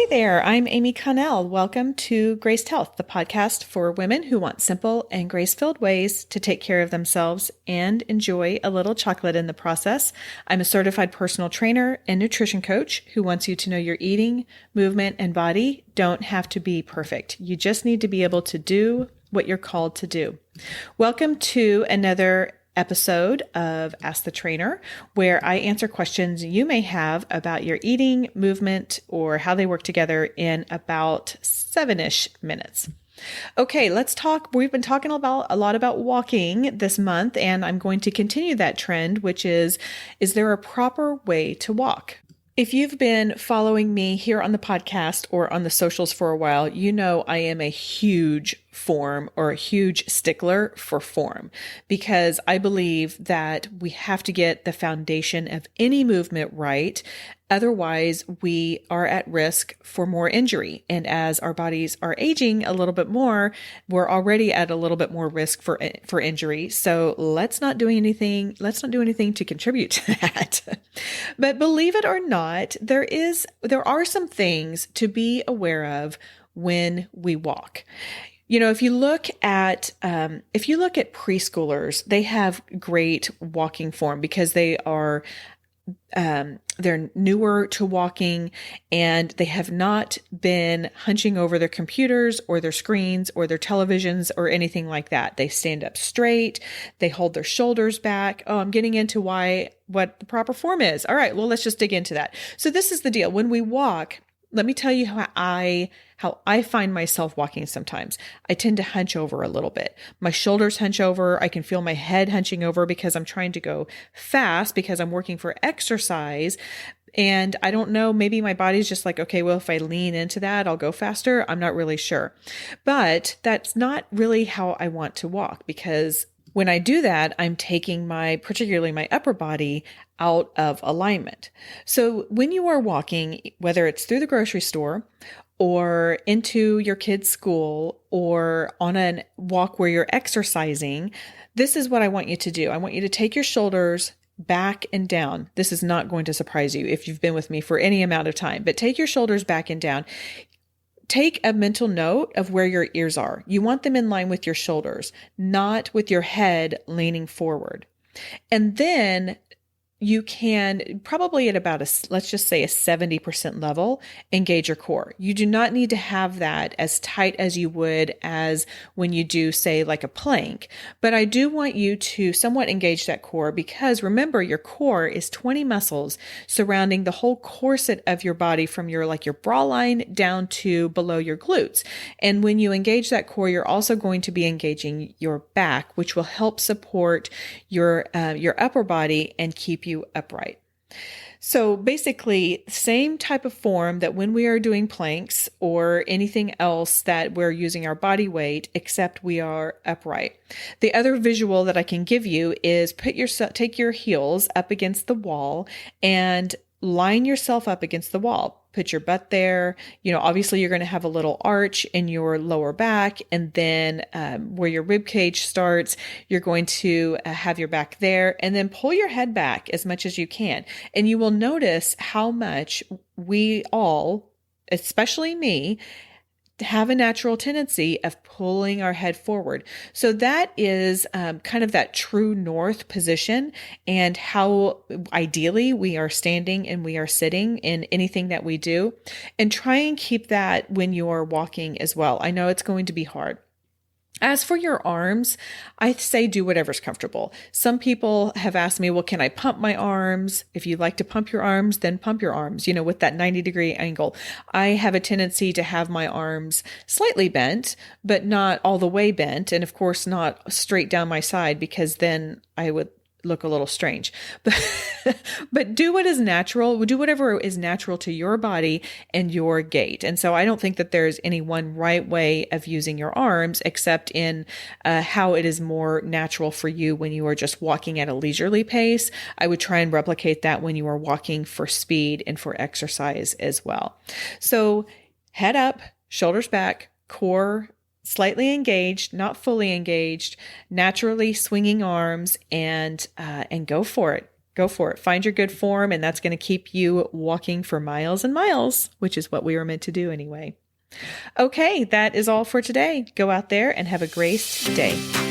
there, I'm Amy.Connell. Welcome to Graced Health, the podcast for women who want simple and grace-filled ways to take care of themselves and enjoy a little chocolate in the process. I'm a certified personal trainer and nutrition coach who wants you to know your eating, movement, and body don't have to be perfect. You just need to be able to do what you're called to do. Welcome to another episode of Ask the Trainer, where I answer questions you may have about your eating, movement, or how they work together in about 7-ish minutes. Okay, let's talk. We've been talking a lot about walking this month, and I'm going to continue that trend, which is there a proper way to walk? If you've been following me here on the podcast or on the socials for a while, you know I am a huge stickler for form, because I believe that we have to get the foundation of any movement right. Otherwise, we are at risk for more injury. And as our bodies are aging a little bit more, we're already at a little bit more risk for injury. So let's not do anything to contribute to that. But believe it or not, there are some things to be aware of when we walk. You know, if you look at preschoolers, they have great walking form because they're newer to walking, and they have not been hunching over their computers or their screens or their televisions or anything like that. They stand up straight. They hold their shoulders back. Oh, I'm getting into what the proper form is. All right. Well, let's just dig into that. So this is the deal. When we walk, let me tell you how I find myself walking sometimes. I tend to hunch over a little bit. My shoulders hunch over. I can feel my head hunching over because I'm trying to go fast because I'm working for exercise. And I don't know, maybe my body's just like, okay, well, if I lean into that, I'll go faster. I'm not really sure. But that's not really how I want to walk, because when I do that, I'm taking particularly my upper body out of alignment. So when you are walking, whether it's through the grocery store or into your kid's school or on a walk where you're exercising, this is what I want you to do. I want you to take your shoulders back and down. This is not going to surprise you if you've been with me for any amount of time, but take your shoulders back and down. Take a mental note of where your ears are. You want them in line with your shoulders, not with your head leaning forward. And then you can probably at about let's just say a 70% level, engage your core. You do not need to have that as tight as you would as when you do, say, like a plank. But I do want you to somewhat engage that core, because remember, your core is 20 muscles surrounding the whole corset of your body, from your bra line down to below your glutes. And when you engage that core, you're also going to be engaging your back, which will help support your upper body and keep you upright. So basically, same type of form that when we are doing planks or anything else that we're using our body weight, except we are upright. The other visual that I can give you is take your heels up against the wall and line yourself up against the wall. Put your butt there. You know, obviously you're going to have a little arch in your lower back, and then where your rib cage starts, you're going to have your back there, and then pull your head back as much as you can. And you will notice how much we all, especially me, have a natural tendency of pulling our head forward. So that is kind of that true north position, and how ideally we are standing and we are sitting in anything that we do. And try and keep that when you're walking as well. I know it's going to be hard. As for your arms, I say do whatever's comfortable. Some people have asked me, well, can I pump my arms? If you like to pump your arms, then pump your arms, with that 90-degree angle. I have a tendency to have my arms slightly bent, but not all the way bent. And of course, not straight down my side, because then I would look a little strange. But do what is natural. Do whatever is natural to your body and your gait. And so I don't think that there's any one right way of using your arms, except in how it is more natural for you when you are just walking at a leisurely pace. I would try and replicate that when you are walking for speed and for exercise as well. So head up, shoulders back, core slightly engaged, not fully engaged, naturally swinging arms, and go for it. Go for it. Find your good form, and that's going to keep you walking for miles and miles, which is what we were meant to do anyway. Okay, that is all for today. Go out there and have a great day.